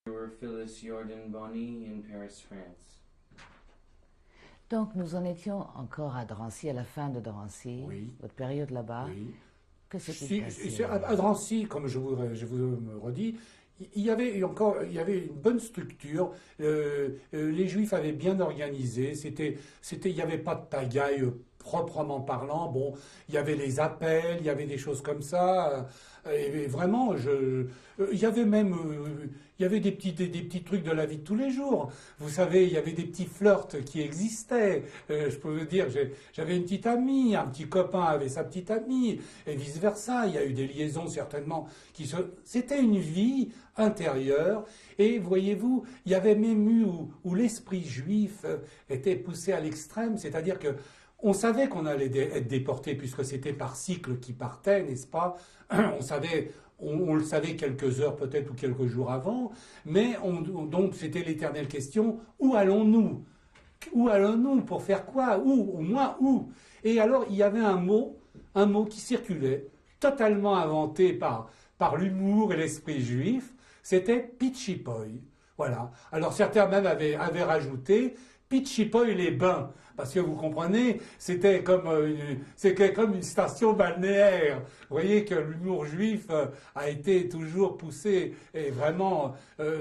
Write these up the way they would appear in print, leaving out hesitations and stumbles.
Phyllis Jordan Bonny in Paris, France. Donc nous en étions encore à Drancy, à la fin de Drancy, Oui. votre période là-bas. Oui. Que s'est-il passé? À Drancy, comme je vous me redis, il y avait une bonne structure. Les Juifs avaient bien organisé. Il n'y avait pas de pagaille proprement parlant. Bon, il y avait les appels, il y avait des choses comme ça. Et vraiment, il y avait même, il y avait des petits trucs de la vie de tous les jours. Vous savez, il y avait des petits flirts qui existaient. Je peux vous dire, j'avais une petite amie, un petit copain avait sa petite amie, et vice versa. Il y a eu des liaisons certainement C'était une vie intérieure. Et voyez-vous, il y avait même eu où l'esprit juif était poussé à l'extrême, c'est-à-dire que on savait qu'on allait être déporté puisque c'était par cycle qui partait, n'est-ce pas? On le savait quelques heures peut-être ou quelques jours avant, mais donc c'était l'éternelle question, où allons-nous? Où allons-nous? Pour faire quoi? Où? Au moins où? Et alors il y avait un mot qui circulait, totalement inventé par l'humour et l'esprit juif, c'était Pitchipoy. Voilà. Alors certains même avaient rajouté Pitchipoy les bains. Parce que vous comprenez, c'était comme une station balnéaire. Vous voyez que l'humour juif a été toujours poussé et vraiment.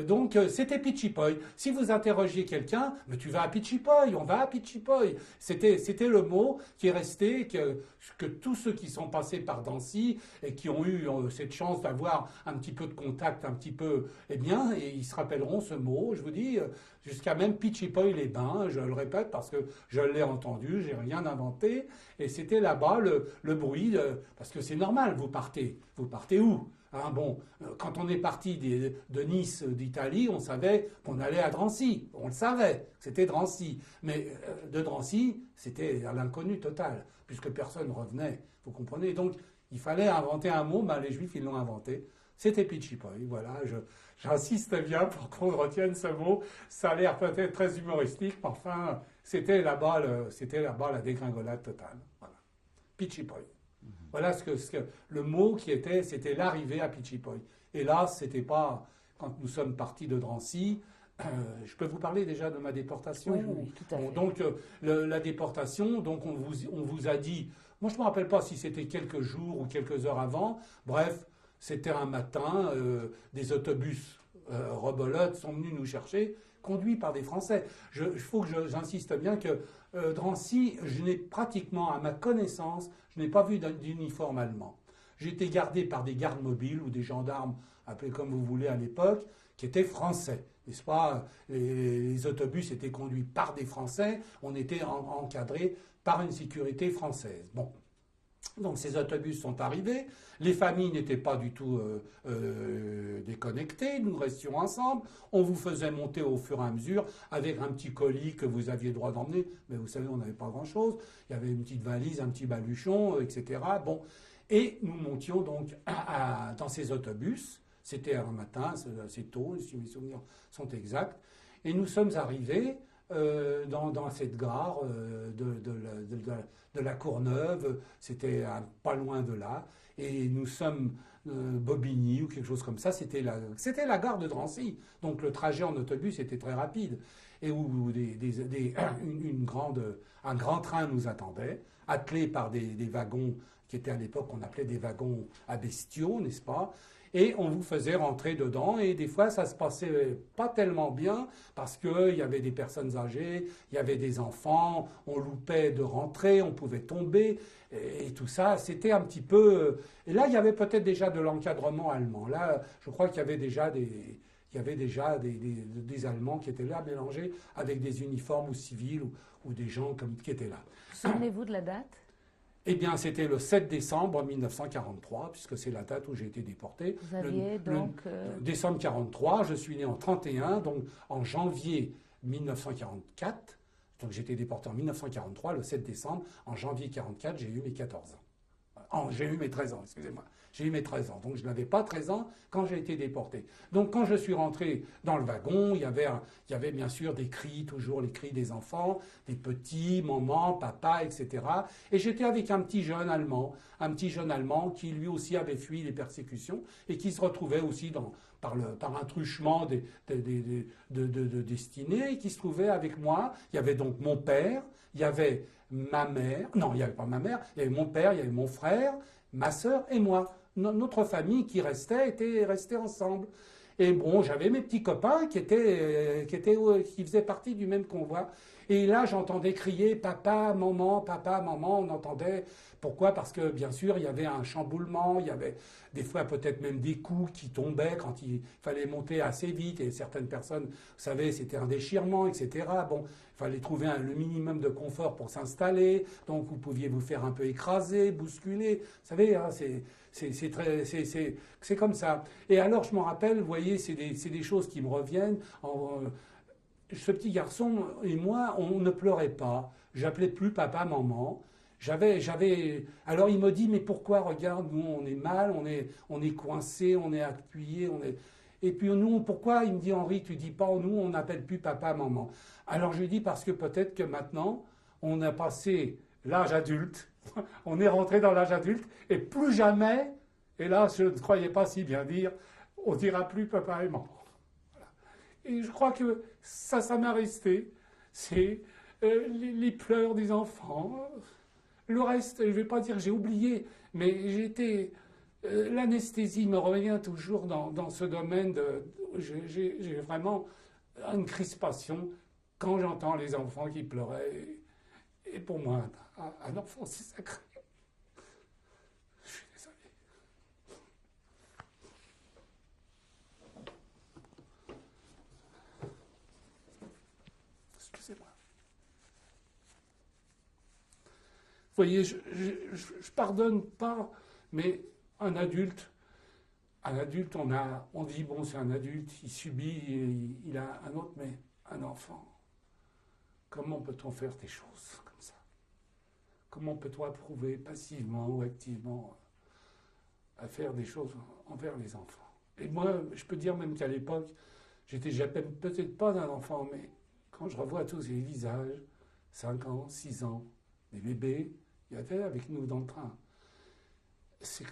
Donc c'était Pitchipoy. Si vous interrogiez quelqu'un, mais tu vas à Pitchipoy, on va à Pitchipoy. C'était le mot qui est resté que tous ceux qui sont passés par Drancy et qui ont eu cette chance d'avoir un petit peu de contact, un petit peu, eh bien, et ils se rappelleront ce mot. Je vous dis jusqu'à même Pitchipoy les bains. Je le répète parce que je l'ai entendu, j'ai rien inventé, et c'était là-bas le bruit, parce que c'est normal, vous partez où? Hein, bon, quand on est parti de Nice, d'Italie, on savait qu'on allait à Drancy, on le savait, c'était Drancy, mais de Drancy, c'était à l'inconnu total, puisque personne revenait, vous comprenez, donc il fallait inventer un mot, les Juifs ils l'ont inventé, c'était Pitchipoy, voilà, j'insiste bien pour qu'on retienne ce mot, ça a l'air peut-être très humoristique, mais enfin, c'était là-bas la dégringolade totale, voilà, Pitchipoy. Voilà ce que le mot c'était l'arrivée à Pitchipoy. Et là, c'était pas quand nous sommes partis de Drancy. Je peux vous parler déjà de ma déportation. Oui, tout à fait. Donc la déportation, donc on vous a dit. Moi, je me rappelle pas si c'était quelques jours ou quelques heures avant. Bref, c'était un matin, des autobus rebolotes sont venus nous chercher, conduits par des Français. Il faut que j'insiste bien que Drancy, je n'ai pratiquement, à ma connaissance, je n'ai pas vu d'uniforme allemand. J'ai été gardé par des gardes mobiles ou des gendarmes, appelés comme vous voulez à l'époque, qui étaient français. N'est-ce pas? Les autobus étaient conduits par des Français, on était encadrés par une sécurité française. Bon. Donc ces autobus sont arrivés, les familles n'étaient pas du tout déconnectées, nous restions ensemble, on vous faisait monter au fur et à mesure avec un petit colis que vous aviez le droit d'emmener, mais vous savez on n'avait pas grand-chose, il y avait une petite valise, un petit baluchon, etc. Bon, et nous montions donc dans ces autobus, c'était un matin, assez tôt, si mes souvenirs sont exacts, et nous sommes arrivés dans cette gare de la Courneuve, c'était pas loin de là, et nous sommes Bobigny ou quelque chose comme ça, c'était la gare de Drancy, donc le trajet en autobus était très rapide, et où un grand train nous attendait, attelé par des wagons qui étaient à l'époque, on appelait des wagons à bestiaux, n'est-ce pas? Et on vous faisait rentrer dedans, et des fois ça se passait pas tellement bien, parce qu'il y avait des personnes âgées, il y avait des enfants, on loupait de rentrer, on pouvait tomber, et tout ça, c'était un petit peu... Et là, il y avait peut-être déjà de l'encadrement allemand. Là, je crois qu'il y avait déjà des Allemands qui étaient là, mélangés avec des uniformes ou civils, ou des gens qui étaient là. Souvenez-vous de la date? Eh bien, c'était le 7 décembre 1943, puisque c'est la date où j'ai été déporté. Vous aviez donc... Décembre 43, je suis né en 31, donc en janvier 1944. Donc j'ai été déporté en 1943, le 7 décembre. En janvier 44, j'ai eu mes 14 ans. J'ai eu mes 13 ans, excusez-moi. J'ai eu mes 13 ans. Donc je n'avais pas 13 ans quand j'ai été déporté. Donc quand je suis rentré dans le wagon, il y avait bien sûr des cris, toujours les cris des enfants, des petits, maman, papa, etc. Et j'étais avec un petit jeune Allemand qui lui aussi avait fui les persécutions et qui se retrouvait aussi par un truchement de destinée qui se trouvait avec moi. Il y avait donc mon père, il y avait ma mère, non, il n'y avait pas ma mère, il y avait mon père, il y avait mon frère, ma sœur et moi. Notre famille qui était restée ensemble. Et bon, j'avais mes petits copains qui faisaient partie du même convoi. Et là, j'entendais crier papa, maman, on entendait. Pourquoi? Parce que, bien sûr, il y avait un chamboulement, il y avait des fois peut-être même des coups qui tombaient quand il fallait monter assez vite. Et certaines personnes, vous savez, c'était un déchirement, etc. Bon, il fallait trouver le minimum de confort pour s'installer. Donc, vous pouviez vous faire un peu écraser, bousculer. Vous savez, hein, c'est comme ça. Et alors, je m'en rappelle, vous voyez, c'est des choses qui me reviennent. Ce petit garçon et moi, on ne pleurait pas. J'appelais plus papa, maman. Alors il me dit, mais pourquoi, regarde, nous on est mal, on est coincé, on est appuyé, et puis nous, pourquoi? Il me dit, Henri, tu dis pas, nous on n'appelle plus papa, maman. Alors je lui dis, parce que peut-être que maintenant, on a passé l'âge adulte, on est rentré dans l'âge adulte, et plus jamais, et là je ne croyais pas si bien dire, on dira plus papa et maman. Voilà. Et je crois que ça m'a resté, c'est les pleurs des enfants. Le reste, je ne vais pas dire j'ai oublié, mais l'anesthésie me revient toujours dans ce domaine j'ai vraiment une crispation quand j'entends les enfants qui pleuraient. Et pour moi, un enfant, c'est sacré. Je suis désolé. Excusez-moi. Vous voyez, je pardonne pas, mais un adulte, on dit, bon, c'est un adulte, il subit, il a un autre, mais un enfant, comment peut-on faire des choses comme ça? Comment peut-on approuver passivement ou activement à faire des choses envers les enfants? Et moi, je peux dire même qu'à l'époque, j'étais peut-être pas un enfant, mais quand je revois tous ces visages, 5 ans, 6 ans, des bébés, il y avait avec nous dans le train. C'est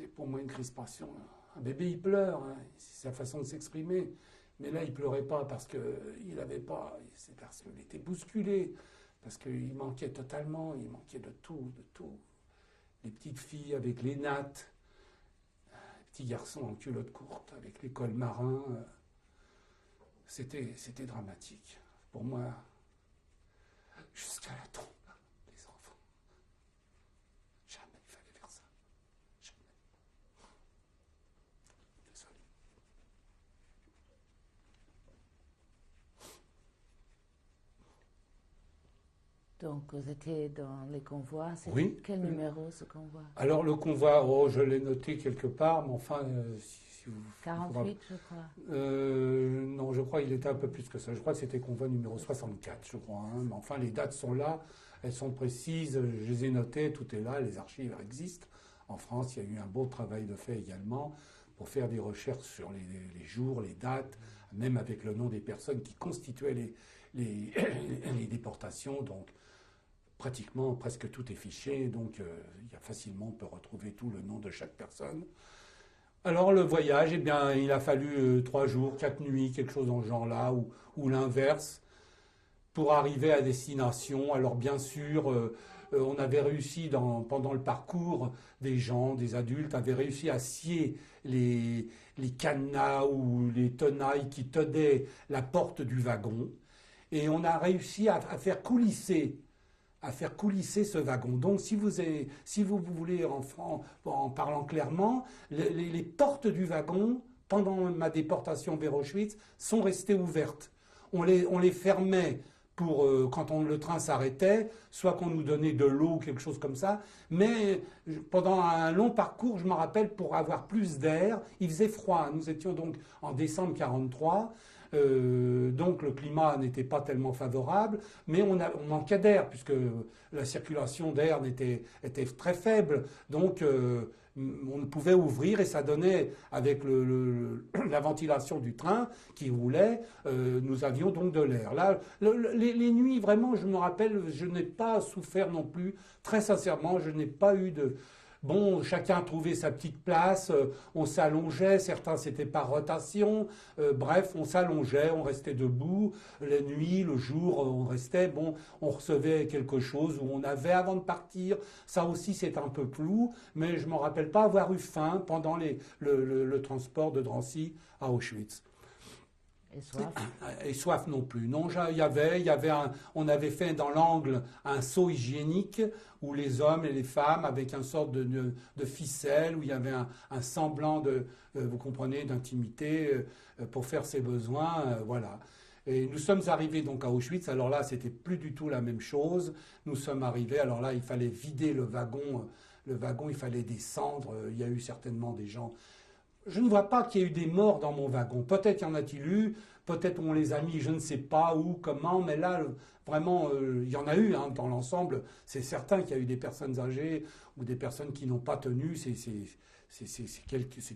pour moi une crispation. Un bébé, il pleure, hein, c'est sa façon de s'exprimer. Mais là, il pleurait pas parce qu'il n'avait pas, c'est parce qu'il était bousculé, parce qu'il manquait totalement, il manquait de tout. Les petites filles avec les nattes, les petits garçons en culotte courte avec les cols marins. C'était dramatique. Pour moi, jusqu'à la tombe. Donc, vous étiez dans les convois. Oui. Quel numéro, ce convoi? Alors, le convoi, je l'ai noté quelque part, mais enfin, si vous... 48, je crois. Non, je crois qu'il était un peu plus que ça. Je crois que c'était convoi numéro 64, je crois. Hein. Mais enfin, les dates sont là, elles sont précises, je les ai notées, tout est là, les archives existent. En France, il y a eu un beau travail de fait également pour faire des recherches sur les jours, les dates, même avec le nom des personnes qui constituaient les déportations. Donc, pratiquement, presque tout est fiché, donc facilement, on peut retrouver tout le nom de chaque personne. Alors le voyage, eh bien, il a fallu 3 jours, 4 nuits, quelque chose dans ce genre-là, ou l'inverse, pour arriver à destination. Alors bien sûr, on avait réussi, pendant le parcours, des adultes, avaient réussi à scier les cadenas ou les tenailles qui tenaient la porte du wagon, et on a réussi à faire coulisser ce wagon. Donc, si vous voulez, en parlant clairement, les portes du wagon, pendant ma déportation vers Auschwitz, sont restées ouvertes. On les fermait quand le train s'arrêtait, soit qu'on nous donnait de l'eau, quelque chose comme ça. Mais pendant un long parcours, je me rappelle, pour avoir plus d'air, il faisait froid. Nous étions donc en décembre 1943. Donc le climat n'était pas tellement favorable, mais on manquait d'air, puisque la circulation d'air était très faible. Donc on pouvait ouvrir et ça donnait, avec la ventilation du train qui roulait, nous avions donc de l'air. Là, les nuits, vraiment, je me rappelle, je n'ai pas souffert non plus. Très sincèrement, je n'ai pas eu Bon, chacun trouvait sa petite place, on s'allongeait, certains c'était par rotation, bref, on s'allongeait, on restait debout, la nuit, le jour, on restait, bon, on recevait quelque chose où on avait avant de partir, ça aussi c'est un peu flou, mais je ne me rappelle pas avoir eu faim pendant le transport de Drancy à Auschwitz. Et soif? Et soif non plus. Non, on avait fait dans l'angle un seau hygiénique où les hommes et les femmes, avec une sorte de ficelle, où il y avait un semblant vous comprenez, d'intimité pour faire ses besoins, voilà. Et nous sommes arrivés donc à Auschwitz. Alors là, c'était plus du tout la même chose. Nous sommes arrivés. Alors là, il fallait vider le wagon. Le wagon, il fallait descendre. Il y a eu certainement des gens. Je ne vois pas qu'il y ait eu des morts dans mon wagon. Peut-être y en a-t-il eu, peut-être on les a mis, je ne sais pas où, comment, mais là, vraiment, il y en a eu hein, dans l'ensemble. C'est certain qu'il y a eu des personnes âgées ou des personnes qui n'ont pas tenu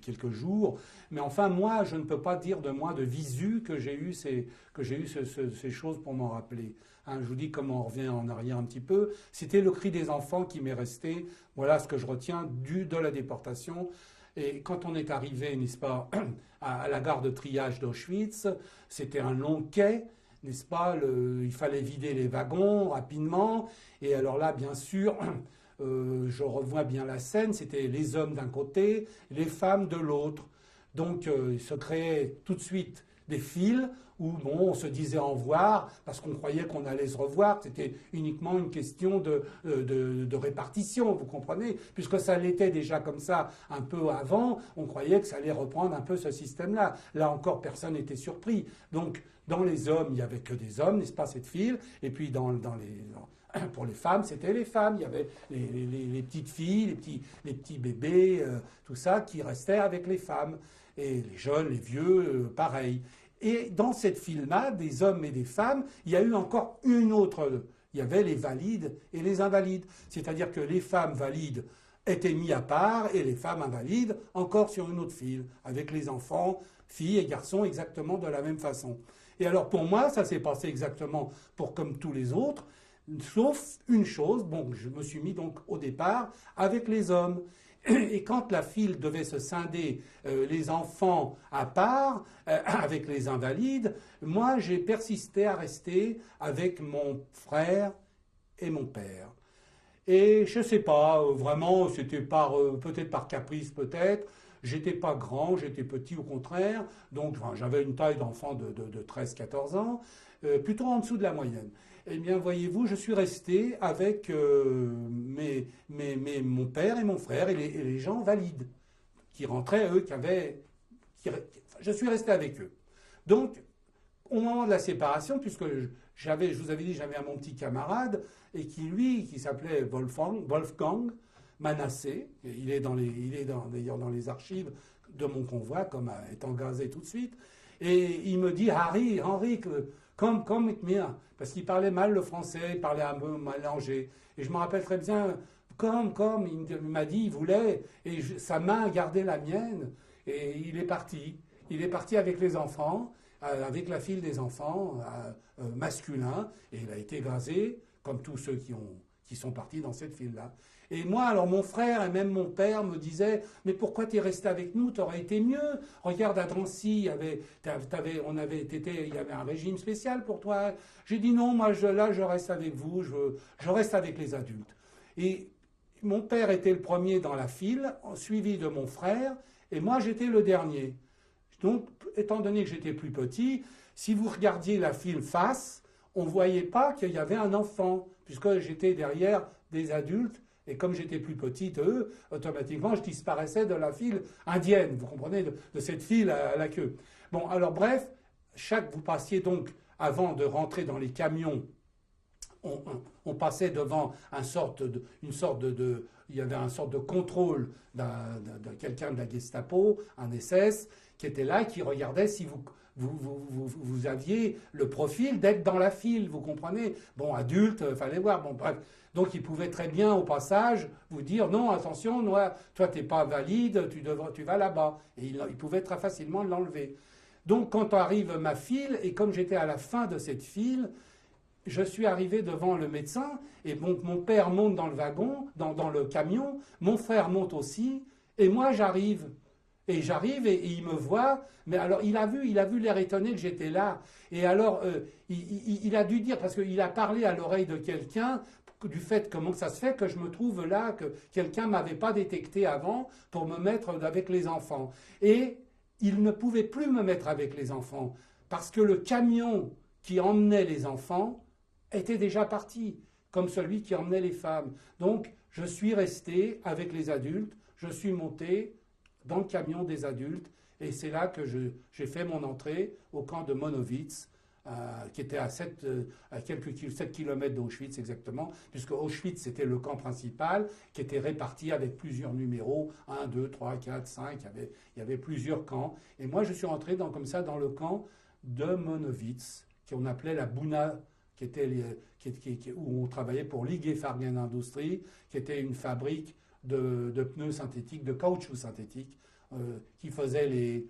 quelques jours. Mais enfin, moi, je ne peux pas dire de moi, de visu, que j'ai eu ces choses pour m'en rappeler. Hein, je vous dis comment on revient en arrière un petit peu. C'était le cri des enfants qui m'est resté. Voilà ce que je retiens de la déportation. Et quand on est arrivé, n'est-ce pas, à la gare de triage d'Auschwitz, c'était un long quai, n'est-ce pas, il fallait vider les wagons rapidement. Et alors là, bien sûr, je revois bien la scène, c'était les hommes d'un côté, les femmes de l'autre. Donc il se créait tout de suite des files où bon, on se disait au revoir parce qu'on croyait qu'on allait se revoir. C'était uniquement une question de répartition, vous comprenez? Puisque ça l'était déjà comme ça un peu avant, on croyait que ça allait reprendre un peu ce système-là. Là encore, personne n'était surpris. Donc, dans les hommes, il n'y avait que des hommes, n'est-ce pas, cette file? Et puis, pour les femmes, c'était les femmes. Il y avait les petites filles, les petits bébés, tout ça, qui restaient avec les femmes. Et les jeunes, les vieux, pareil. Et dans cette file-là, des hommes et des femmes, il y a eu encore une autre. Il y avait les valides et les invalides. C'est-à-dire que les femmes valides étaient mises à part et les femmes invalides encore sur une autre file, avec les enfants, filles et garçons exactement de la même façon. Et alors pour moi, ça s'est passé exactement comme tous les autres, sauf une chose, bon, je me suis mis donc au départ avec les hommes. Et quand la file devait se scinder, les enfants à part, avec les invalides, moi j'ai persisté à rester avec mon frère et mon père. Et je ne sais pas, vraiment, c'était peut-être par caprice, peut-être. J'étais pas grand, j'étais petit au contraire, donc enfin, j'avais une taille d'enfant de 13-14 ans, plutôt en dessous de la moyenne. Eh bien, voyez-vous, je suis resté avec mon père et mon frère et les gens valides qui rentraient, eux, je suis resté avec eux. Donc, au moment de la séparation, puisque je vous avais dit, j'avais un mon petit camarade, et qui s'appelait Wolfgang Manassé, il est d'ailleurs dans les archives de mon convoi, comme étant gazé tout de suite, et il me dit, Henri, come with me, parce qu'il parlait mal le français, il parlait un peu mélangé, et je me rappelle très bien, come, il m'a dit, il voulait, et sa main a gardé la mienne, et il est parti avec les enfants, avec la file des enfants masculins, et il a été gazé, comme tous ceux qui sont partis dans cette file-là. Et moi, alors mon frère et même mon père me disaient « Mais pourquoi tu es resté avec nous? T'aurais été mieux. Regarde, à Drancy, il y avait un régime spécial pour toi. » J'ai dit « Non, moi, je reste avec vous, je reste avec les adultes. » Et mon père était le premier dans la file, suivi de mon frère, et moi, j'étais le dernier. Donc, étant donné que j'étais plus petit, si vous regardiez la file face, on ne voyait pas qu'il y avait un enfant, puisque j'étais derrière des adultes, et comme j'étais plus petite, eux, automatiquement, je disparaissais de la file indienne, vous comprenez, de cette file à la queue. Bon, alors bref, vous passiez donc, avant de rentrer dans les camions, on passait devant il y avait une sorte de contrôle de quelqu'un de la Gestapo, un SS, qui était là, qui regardait si vous aviez le profil d'être dans la file, vous comprenez? Bon, adulte, fallait voir, bon, bref. Donc, il pouvait très bien, au passage, vous dire, non, attention, toi, t'es pas valide, tu vas là-bas. Et il pouvait très facilement l'enlever. Donc, quand arrive ma file, et comme j'étais à la fin de cette file, je suis arrivé devant le médecin, et mon père monte dans le wagon, dans le camion, mon frère monte aussi, et moi j'arrive. Et j'arrive et il me voit, mais alors il a vu l'air étonné que j'étais là. Et alors il a dû dire, parce qu'il a parlé à l'oreille de quelqu'un, du fait comment ça se fait que je me trouve là, que quelqu'un ne m'avait pas détecté avant pour me mettre avec les enfants. Et il ne pouvait plus me mettre avec les enfants, parce que le camion qui emmenait les enfants était déjà parti, comme celui qui emmenait les femmes. Donc je suis resté avec les adultes, je suis monté dans le camion des adultes, et c'est là que j'ai fait mon entrée au camp de Monowitz, qui était à 7 km d'Auschwitz exactement, puisque Auschwitz c'était le camp principal, qui était réparti avec plusieurs numéros, 1, 2, 3, 4, 5, il y avait plusieurs camps, et moi je suis rentré comme ça dans le camp de Monowitz, qu'on appelait la Buna, où on travaillait pour Ligue Fargen Industrie, qui était une fabrique de pneus synthétiques, de caoutchouc synthétique, qui faisait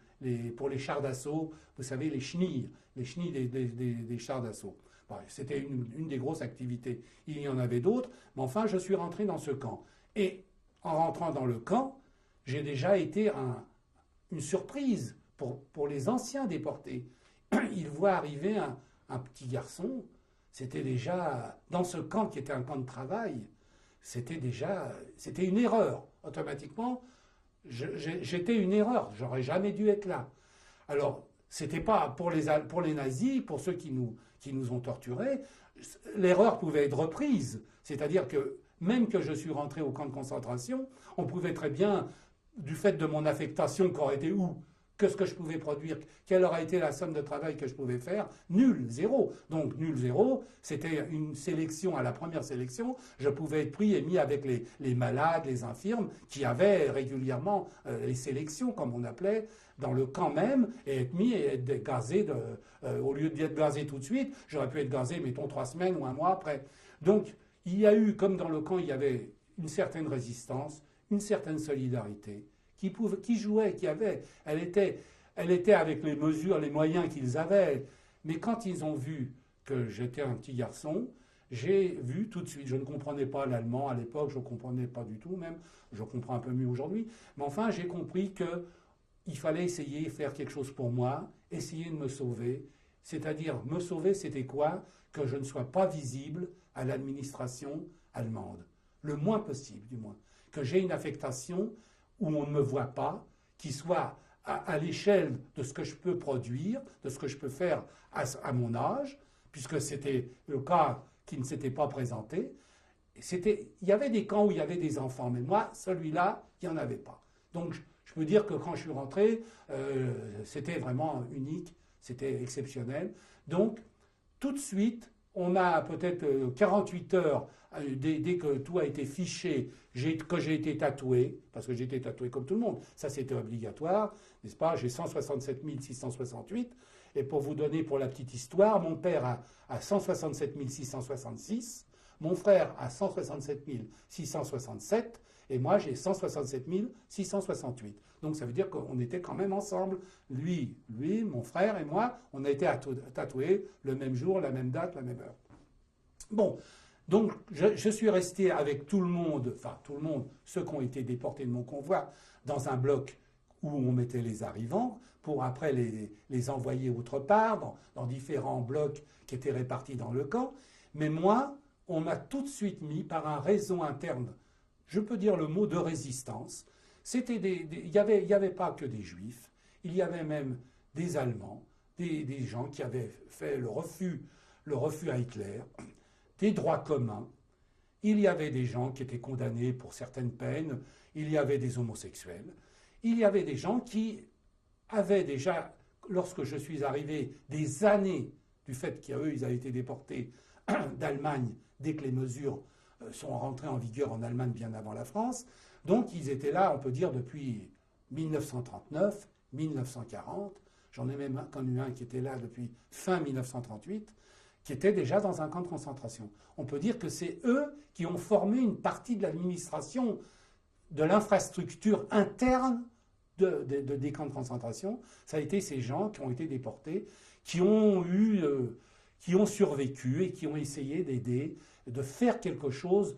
pour les chars d'assaut, vous savez, les chenilles des chars d'assaut. Bon, c'était une des grosses activités. Il y en avait d'autres, mais enfin, je suis rentré dans ce camp. Et en rentrant dans le camp, j'ai déjà été une surprise pour les anciens déportés. Ils voient arriver un petit garçon, c'était déjà, dans ce camp qui était un camp de travail, c'était une erreur. Automatiquement, j'étais une erreur. J'aurais jamais dû être là. Alors, c'était pas pour les nazis, pour ceux qui nous ont torturés, l'erreur pouvait être reprise. C'est-à-dire que, même que je suis rentré au camp de concentration, on pouvait très bien, du fait de mon affectation, qu'aurait été où, que ce que je pouvais produire, quelle aurait été la somme de travail que je pouvais faire, nul, zéro. Donc nul, zéro, c'était une sélection, à la première sélection, je pouvais être pris et mis avec les malades, les infirmes, qui avaient régulièrement les sélections, comme on appelait, dans le camp même, et être mis et être gazé, au lieu d'être gazé tout de suite, j'aurais pu être gazé, mettons, 3 semaines ou 1 mois après. Donc il y a eu, comme dans le camp, il y avait une certaine résistance, une certaine solidarité, qui jouait, elle était avec les mesures, les moyens qu'ils avaient. Mais quand ils ont vu que j'étais un petit garçon, j'ai vu tout de suite, je ne comprenais pas l'allemand à l'époque, je ne comprenais pas du tout même, je comprends un peu mieux aujourd'hui, mais enfin j'ai compris qu'il fallait essayer de faire quelque chose pour moi, essayer de me sauver. C'est-à-dire, me sauver, c'était quoi? Que je ne sois pas visible à l'administration allemande, le moins possible du moins. Que j'ai une affectation où on ne me voit pas, qui soit à l'échelle de ce que je peux produire, de ce que je peux faire à mon âge, puisque c'était le cas qui ne s'était pas présenté. Il y avait des camps où il y avait des enfants, mais moi, celui-là, il n'y en avait pas. Donc, je peux dire que quand je suis rentré, c'était vraiment unique, c'était exceptionnel. Donc, tout de suite, on a peut-être 48 heures, dès que tout a été fiché, que j'ai été tatoué, parce que j'ai été tatoué comme tout le monde, ça c'était obligatoire, n'est-ce pas? J'ai 167 668, et pour vous donner pour la petite histoire, mon père a 167 666, mon frère a 167 667, et moi j'ai 167 668. Donc ça veut dire qu'on était quand même ensemble. Lui, mon frère et moi, on a été tatoués le même jour, la même date, la même heure. Bon, donc je suis resté avec tout le monde, ceux qui ont été déportés de mon convoi, dans un bloc où on mettait les arrivants, pour après les envoyer autre part, dans différents blocs qui étaient répartis dans le camp. Mais moi, on m'a tout de suite mis par un réseau interne, je peux dire le mot de résistance. Il n'y avait pas que des juifs, il y avait même des Allemands, des gens qui avaient fait le refus à Hitler, des droits communs. Il y avait des gens qui étaient condamnés pour certaines peines, il y avait des homosexuels, il y avait des gens qui avaient déjà, lorsque je suis arrivé, des années du fait qu'eux, ils avaient été déportés d'Allemagne dès que les mesures sont rentrées en vigueur en Allemagne bien avant la France. Donc ils étaient là, on peut dire, depuis 1939, 1940. J'en ai même connu un qui était là depuis fin 1938, qui était déjà dans un camp de concentration. On peut dire que c'est eux qui ont formé une partie de l'administration, de l'infrastructure interne des camps de concentration. Ça a été ces gens qui ont été déportés, qui ont eu qui ont survécu et qui ont essayé d'aider, de faire quelque chose,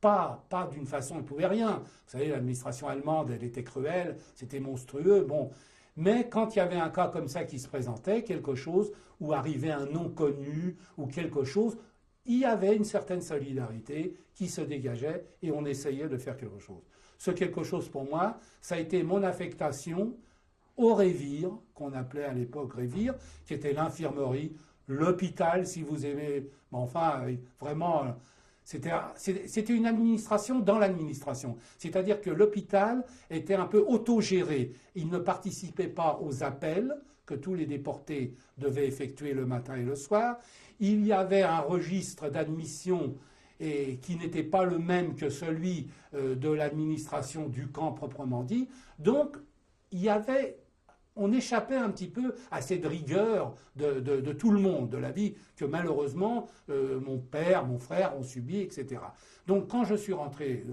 pas d'une façon, ils ne pouvaient rien. Vous savez, l'administration allemande, elle était cruelle, c'était monstrueux, bon. Mais quand il y avait un cas comme ça qui se présentait, quelque chose, où arrivait un non connu, ou quelque chose, il y avait une certaine solidarité qui se dégageait et on essayait de faire quelque chose. Ce quelque chose pour moi, ça a été mon affectation au Révire, qu'on appelait à l'époque Révire, qui était l'infirmerie, l'hôpital, si vous aimez. Mais enfin, vraiment, c'était une administration dans l'administration. C'est-à-dire que l'hôpital était un peu autogéré. Il ne participait pas aux appels que tous les déportés devaient effectuer le matin et le soir. Il y avait un registre d'admission et qui n'était pas le même que celui de l'administration du camp proprement dit. Donc, on échappait un petit peu à cette rigueur de tout le monde, de la vie que malheureusement mon père, mon frère ont subi, etc. Donc, quand je suis rentré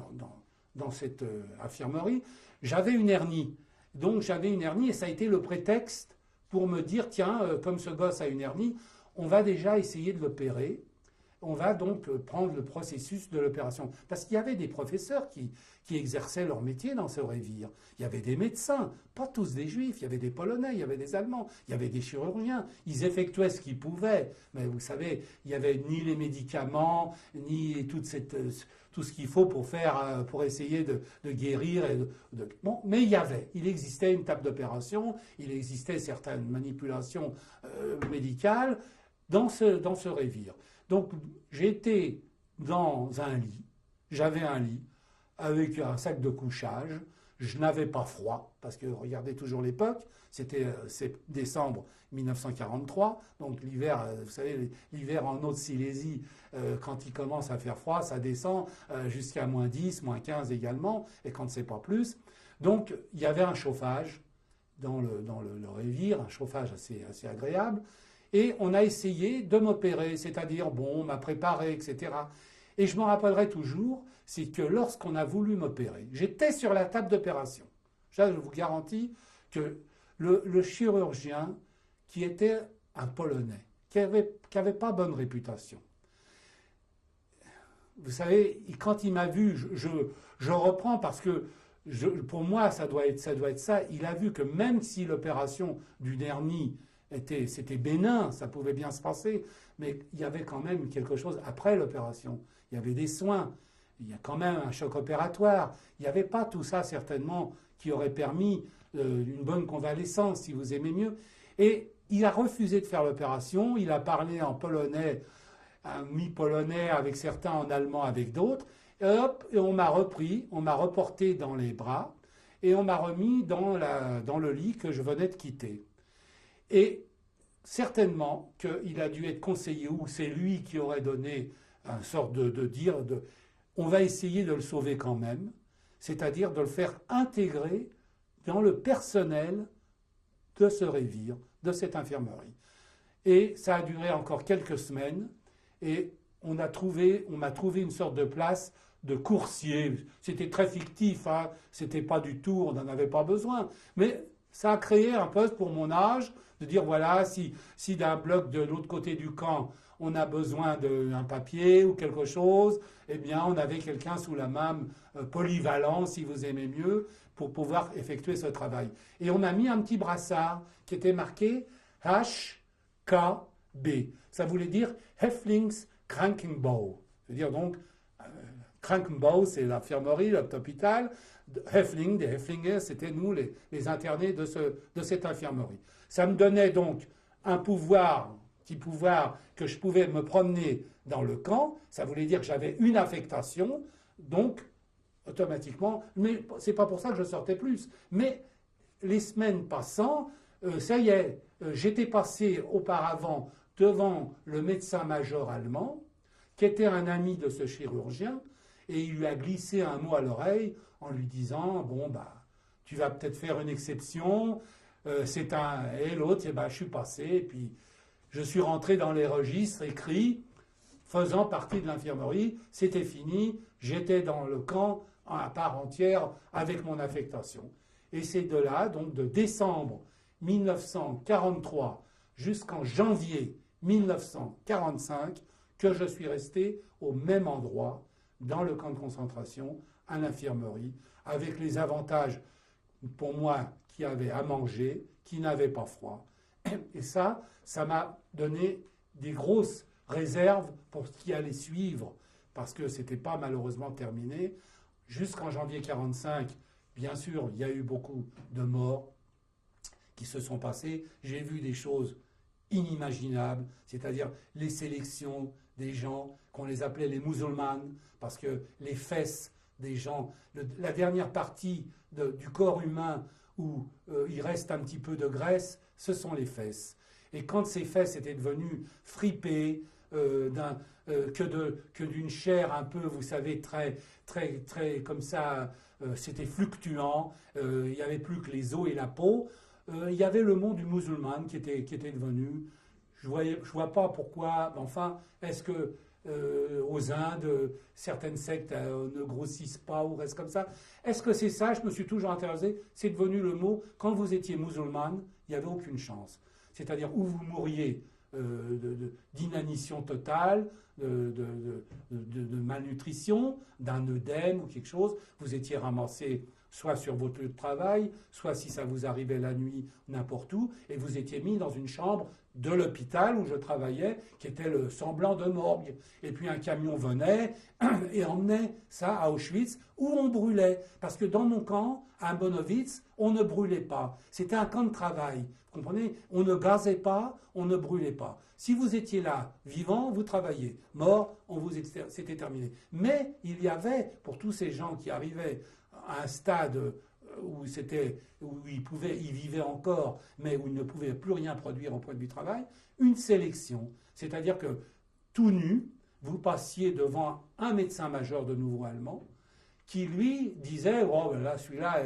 dans cette infirmerie, j'avais une hernie. Donc, j'avais une hernie et ça a été le prétexte pour me dire, tiens, comme ce gosse a une hernie, on va déjà essayer de l'opérer. On va donc prendre le processus de l'opération. Parce qu'il y avait des professeurs qui exerçaient leur métier dans ce Révire. Il y avait des médecins, pas tous des juifs, il y avait des Polonais, il y avait des Allemands, il y avait des chirurgiens. Ils effectuaient ce qu'ils pouvaient. Mais vous savez, il n'y avait ni les médicaments, ni tout ce qu'il faut pour essayer de guérir. Bon, mais il existait une table d'opération, il existait certaines manipulations médicales dans ce Révire. Donc, j'étais dans un lit, j'avais un lit avec un sac de couchage, je n'avais pas froid, parce que regardez toujours l'époque, c'est décembre 1943, donc l'hiver, vous savez, l'hiver en Haute-Silésie, quand il commence à faire froid, ça descend jusqu'à moins 10, moins 15 également, et quand c'est pas plus. Donc, il y avait un chauffage dans le Révire, un chauffage assez agréable. Et on a essayé de m'opérer, c'est-à-dire, bon, on m'a préparé, etc. Et je me rappellerai toujours, c'est que lorsqu'on a voulu m'opérer, j'étais sur la table d'opération. Ça, je vous garantis que le chirurgien, qui était un Polonais, qui avait pas bonne réputation, vous savez, quand il m'a vu, je reprends parce que pour moi, ça doit être ça. Il a vu que même si l'opération d'une hernie c'était bénin, ça pouvait bien se passer, mais il y avait quand même quelque chose après l'opération. Il y avait des soins, il y a quand même un choc opératoire. Il n'y avait pas tout ça certainement qui aurait permis une bonne convalescence, si vous aimez mieux. Et il a refusé de faire l'opération, il a parlé en polonais, un mi-polonais avec certains, en allemand avec d'autres, et hop, et on m'a repris, on m'a reporté dans les bras, et on m'a remis dans le lit que je venais de quitter. Et certainement qu'il a dû être conseillé, ou c'est lui qui aurait donné une sorte de dire, on va essayer de le sauver quand même, c'est-à-dire de le faire intégrer dans le personnel de ce Révire, de cette infirmerie. Et ça a duré encore quelques semaines, et on m'a trouvé une sorte de place de coursier. C'était très fictif, hein, c'était pas du tout, on n'en avait pas besoin, mais ça a créé un poste pour mon âge, de dire voilà, si d'un bloc de l'autre côté du camp, on a besoin d'un papier ou quelque chose, eh bien on avait quelqu'un sous la main, polyvalent si vous aimez mieux, pour pouvoir effectuer ce travail. Et on a mis un petit brassard qui était marqué HKB. Ça voulait dire Häftlings Krankenbau. C'est-à-dire donc, Krankenbau, c'est l'infirmerie, l'hôpital. Häftling, des Häftlinge, c'était nous les internés de cette infirmerie. Ça me donnait donc un petit pouvoir que je pouvais me promener dans le camp. Ça voulait dire que j'avais une affectation, donc automatiquement, mais c'est pas pour ça que je sortais plus. Mais les semaines passant, ça y est, j'étais passé auparavant devant le médecin-major allemand, qui était un ami de ce chirurgien, et il lui a glissé un mot à l'oreille en lui disant, bon, bah, tu vas peut-être faire une exception, et l'autre, je suis passé, et puis je suis rentré dans les registres écrits, faisant partie de l'infirmerie, c'était fini, j'étais dans le camp à part entière avec mon affectation. Et c'est de là, donc de décembre 1943 jusqu'en janvier 1945 que je suis resté au même endroit, dans le camp de concentration, à l'infirmerie, avec les avantages pour moi qui avait à manger, qui n'avait pas froid. Et ça m'a donné des grosses réserves pour ce qui allait suivre, parce que ce n'était pas malheureusement terminé. Jusqu'en janvier 1945, bien sûr, il y a eu beaucoup de morts qui se sont passées. J'ai vu des choses inimaginables, c'est-à-dire les sélections des gens, qu'on les appelait les musulmans, parce que les fesses des gens, la dernière partie du corps humain où il reste un petit peu de graisse, ce sont les fesses. Et quand ces fesses étaient devenues fripées, que d'une chair un peu, vous savez, très, très, très comme ça, c'était fluctuant, il n'y avait plus que les os et la peau, il y avait le monde du musulman qui était devenu. Je vois pas pourquoi, mais enfin, est-ce que aux Indes, certaines sectes ne grossissent pas ou restent comme ça? Est-ce que c'est ça? Je me suis toujours intéressé. C'est devenu le mot. Quand vous étiez musulman, il n'y avait aucune chance. C'est-à-dire où vous mouriez d'inanition totale, de malnutrition, d'un œdème ou quelque chose, vous étiez ramassé soit sur votre lieu de travail, soit si ça vous arrivait la nuit, n'importe où, et vous étiez mis dans une chambre de l'hôpital où je travaillais, qui était le semblant de morgue. Et puis un camion venait et emmenait ça à Auschwitz, où on brûlait. Parce que dans mon camp, à Bonowitz, on ne brûlait pas. C'était un camp de travail. Vous comprenez? On ne gazait pas, on ne brûlait pas. Si vous étiez là, vivant, vous travailliez. Mort, c'était terminé. Mais il y avait, pour tous ces gens qui arrivaient à un stade où ils vivaient encore, mais où ils ne pouvaient plus rien produire au point de vue travail, une sélection. C'est-à-dire que, tout nu, vous passiez devant un médecin-major de nouveau allemand, qui lui disait, oh ben là, celui-là,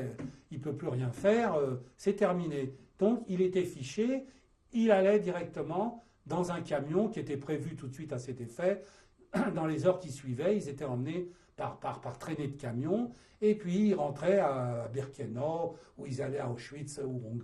il ne peut plus rien faire, c'est terminé. Donc, il était fiché, il allait directement dans un camion qui était prévu tout de suite à cet effet. Dans les heures qui suivaient, ils étaient emmenés par traînée de camions, et puis ils rentraient à Birkenau, où ils allaient à Auschwitz, où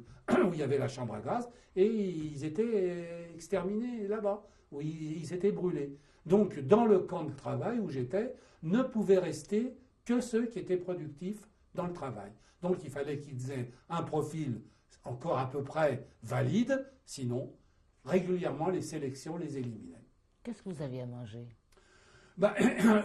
il y avait la chambre à gaz, et ils étaient exterminés là-bas, où ils étaient brûlés. Donc, dans le camp de travail où j'étais, ne pouvaient rester que ceux qui étaient productifs dans le travail. Donc, il fallait qu'ils aient un profil encore à peu près valide, sinon, régulièrement, les sélections les éliminaient. Qu'est-ce que vous aviez à manger? Ben,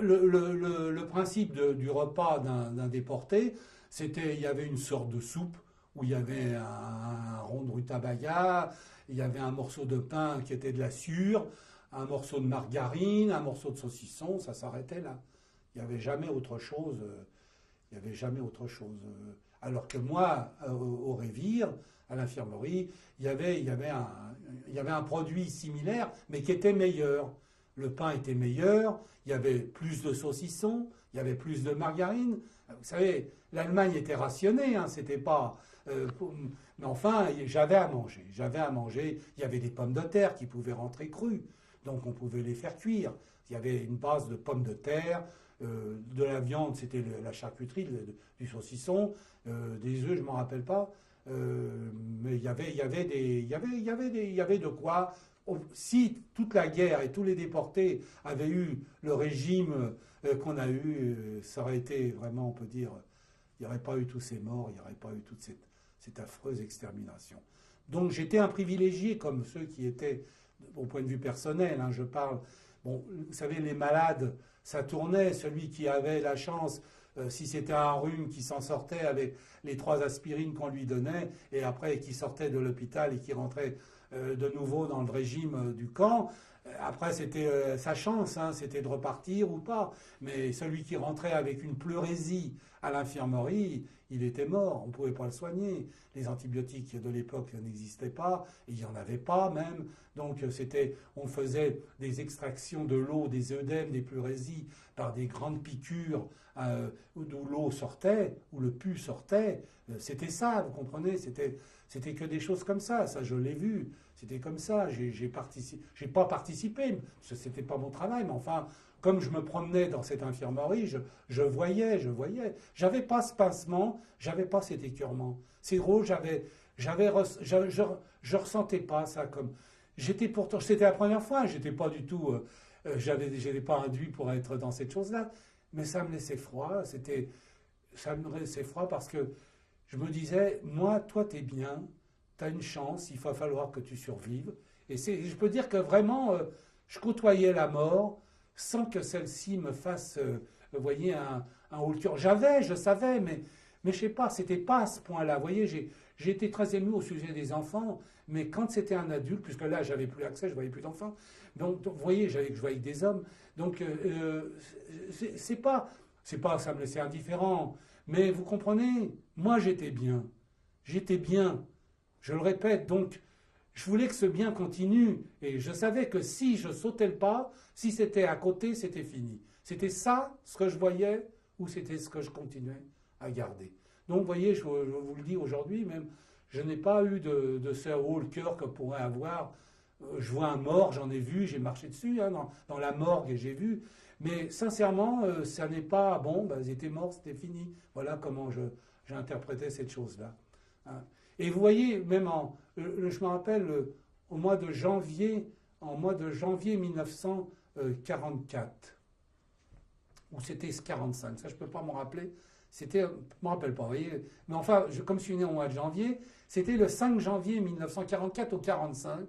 le principe du repas d'un déporté, il y avait une sorte de soupe où il y avait un rond de rutabaga, il y avait un morceau de pain qui était de la sûre, un morceau de margarine, un morceau de saucisson, ça s'arrêtait là. Il n'y avait jamais autre chose. Il n'y avait jamais autre chose. Alors que moi, au Révire, à l'infirmerie, il y avait un produit similaire, mais qui était meilleur. Le pain était meilleur, il y avait plus de saucissons, il y avait plus de margarine. Vous savez, l'Allemagne était rationnée, hein, c'était pas... mais enfin, j'avais à manger. Il y avait des pommes de terre qui pouvaient rentrer crues, donc on pouvait les faire cuire. Il y avait une base de pommes de terre, de la viande, c'était la charcuterie, du saucisson, des œufs, je ne m'en rappelle pas. Mais il y avait de quoi... Si toute la guerre et tous les déportés avaient eu le régime qu'on a eu, ça aurait été vraiment, on peut dire, il n'y aurait pas eu tous ces morts, il n'y aurait pas eu toute cette affreuse extermination. Donc j'étais un privilégié comme ceux qui étaient, au point de vue personnel, hein, je parle, bon, vous savez, les malades, ça tournait, celui qui avait la chance, si c'était un rhume, qui s'en sortait avec les 3 aspirines qu'on lui donnait, et après qui sortait de l'hôpital et qui rentrait de nouveau dans le régime du camp. Après, c'était sa chance, hein, c'était de repartir ou pas. Mais celui qui rentrait avec une pleurésie à l'infirmerie, il était mort, on ne pouvait pas le soigner. Les antibiotiques de l'époque n'existaient pas, et il n'y en avait pas même. Donc on faisait des extractions de l'eau, des œdèmes, des pleurésies, par des grandes piqûres d'où l'eau sortait, où le pus sortait. C'était ça, vous comprenez, c'était que des choses comme ça je l'ai vu, c'était comme ça, j'ai pas participé, parce que c'était pas mon travail, mais enfin, comme je me promenais dans cette infirmerie, je voyais, j'avais pas ce pincement, j'avais pas cet écœurement. C'est drôle, je ressentais pas ça comme, C'était la première fois, j'étais pas du tout, j'étais pas induit pour être dans cette chose-là, mais ça me laissait froid, ça me laissait froid parce que je me disais, moi, toi, t'es bien, t'as une chance, il va falloir que tu survives. Et je peux dire que vraiment, je côtoyais la mort sans que celle-ci me fasse, vous voyez, un haut le cœur. Je savais, mais je sais pas, c'était pas à ce point-là. Vous voyez, j'ai été très ému au sujet des enfants, mais quand c'était un adulte, puisque là, j'avais plus accès, je voyais plus d'enfants, donc, vous voyez, je voyais que des hommes. Donc, c'est pas, ça me laissait indifférent. Mais vous comprenez, moi, j'étais bien. J'étais bien. Je le répète, donc, je voulais que ce bien continue. Et je savais que si je sautais le pas, si c'était à côté, c'était fini. C'était ça, ce que je voyais, ou c'était ce que je continuais à garder. Donc, vous voyez, je vous le dis aujourd'hui, même, je n'ai pas eu de ce haut le cœur que pourrait avoir. Je vois un mort, j'en ai vu, j'ai marché dessus, hein, dans la morgue, et j'ai vu. Mais sincèrement, ça n'est pas bon, ils étaient morts, c'était fini. Voilà comment j'interprétais cette chose-là. Hein. Et vous voyez, même je me rappelle, en mois de janvier 1944, ou c'était 45, ça je ne peux pas m'en rappeler, je ne me rappelle pas, vous voyez. Mais enfin, comme je suis né au mois de janvier, c'était le 5 janvier 1944 au 45,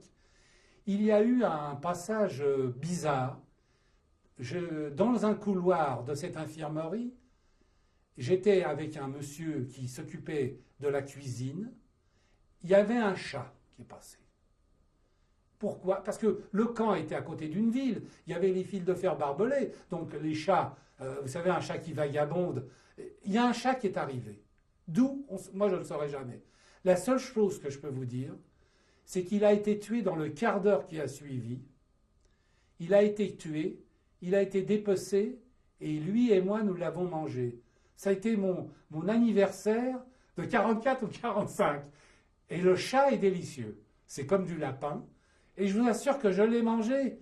il y a eu un passage bizarre. Dans un couloir de cette infirmerie, j'étais avec un monsieur qui s'occupait de la cuisine. Il y avait un chat qui est passé. Pourquoi? Parce que le camp était à côté d'une ville. Il y avait les fils de fer barbelés. Donc les chats, vous savez, un chat qui vagabonde. Il y a un chat qui est arrivé. D'où? Moi, je ne le saurais jamais. La seule chose que je peux vous dire, c'est qu'il a été tué dans le quart d'heure qui a suivi. Il a été tué, il a été dépecé, et lui et moi, nous l'avons mangé. Ça a été mon anniversaire de 44 ou 45. Et le chat est délicieux. C'est comme du lapin. Et je vous assure que je l'ai mangé.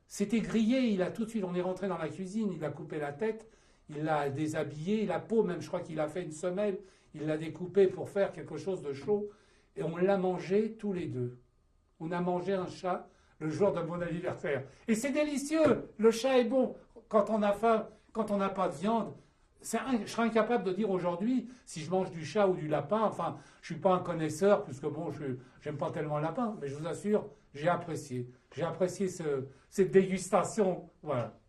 C'était grillé, il a tout de suite, on est rentré dans la cuisine, il a coupé la tête, il l'a déshabillé, la peau même, je crois qu'il a fait une semelle, il l'a découpée pour faire quelque chose de chaud. Et on l'a mangé tous les deux. On a mangé un chat le jour de mon anniversaire. Et c'est délicieux. Le chat est bon. Quand on a faim, quand on n'a pas de viande, je serais incapable de dire aujourd'hui si je mange du chat ou du lapin. Enfin, je ne suis pas un connaisseur, puisque bon, j'aime pas tellement le lapin. Mais je vous assure, j'ai apprécié. J'ai apprécié cette dégustation. Voilà.